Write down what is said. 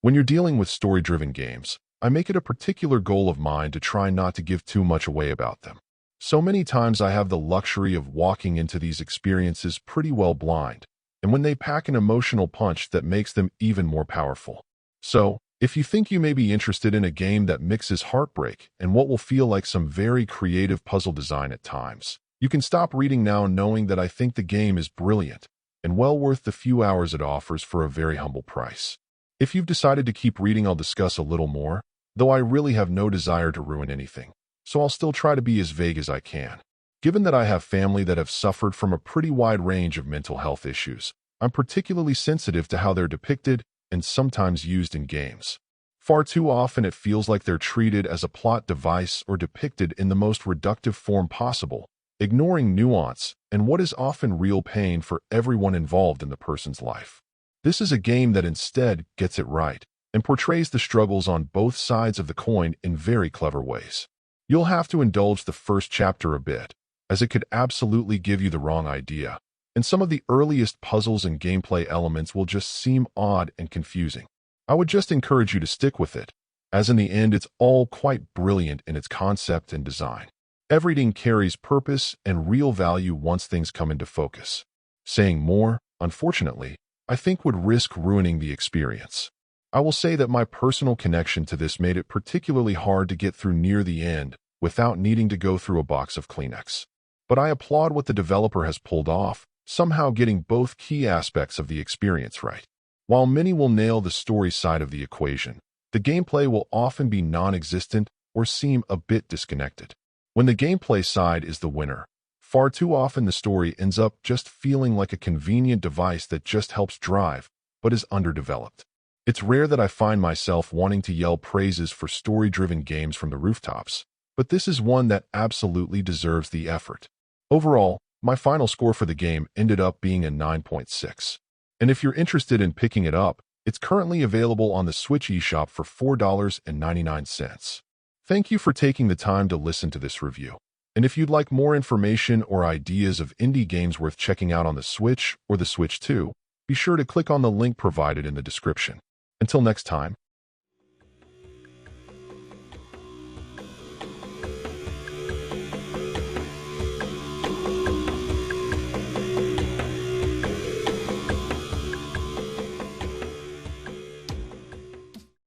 When you're dealing with story-driven games, I make it a particular goal of mine to try not to give too much away about them. So many times I have the luxury of walking into these experiences pretty well blind, and when they pack an emotional punch that makes them even more powerful. So, if you think you may be interested in a game that mixes heartbreak and what will feel like some very creative puzzle design at times, you can stop reading now knowing that I think the game is brilliant and well worth the few hours it offers for a very humble price. If you've decided to keep reading, I'll discuss a little more, though I really have no desire to ruin anything, so I'll still try to be as vague as I can. Given that I have family that have suffered from a pretty wide range of mental health issues, I'm particularly sensitive to how they're depicted and sometimes used in games. Far too often it feels like they're treated as a plot device or depicted in the most reductive form possible, ignoring nuance and what is often real pain for everyone involved in the person's life. This is a game that instead gets it right and portrays the struggles on both sides of the coin in very clever ways. You'll have to indulge the first chapter a bit, as it could absolutely give you the wrong idea, and some of the earliest puzzles and gameplay elements will just seem odd and confusing. I would just encourage you to stick with it, as in the end it's all quite brilliant in its concept and design. Everything carries purpose and real value once things come into focus. Saying more, unfortunately, I think would risk ruining the experience. I will say that my personal connection to this made it particularly hard to get through near the end without needing to go through a box of Kleenex. But I applaud what the developer has pulled off, somehow getting both key aspects of the experience right. While many will nail the story side of the equation, the gameplay will often be non-existent or seem a bit disconnected. When the gameplay side is the winner, far too often the story ends up just feeling like a convenient device that just helps drive, but is underdeveloped. It's rare that I find myself wanting to yell praises for story-driven games from the rooftops, but this is one that absolutely deserves the effort. Overall, my final score for the game ended up being a 9.6. And if you're interested in picking it up, it's currently available on the Switch eShop for $4.99. Thank you for taking the time to listen to this review. And if you'd like more information or ideas of indie games worth checking out on the Switch or the Switch 2, be sure to click on the link provided in the description. Until next time.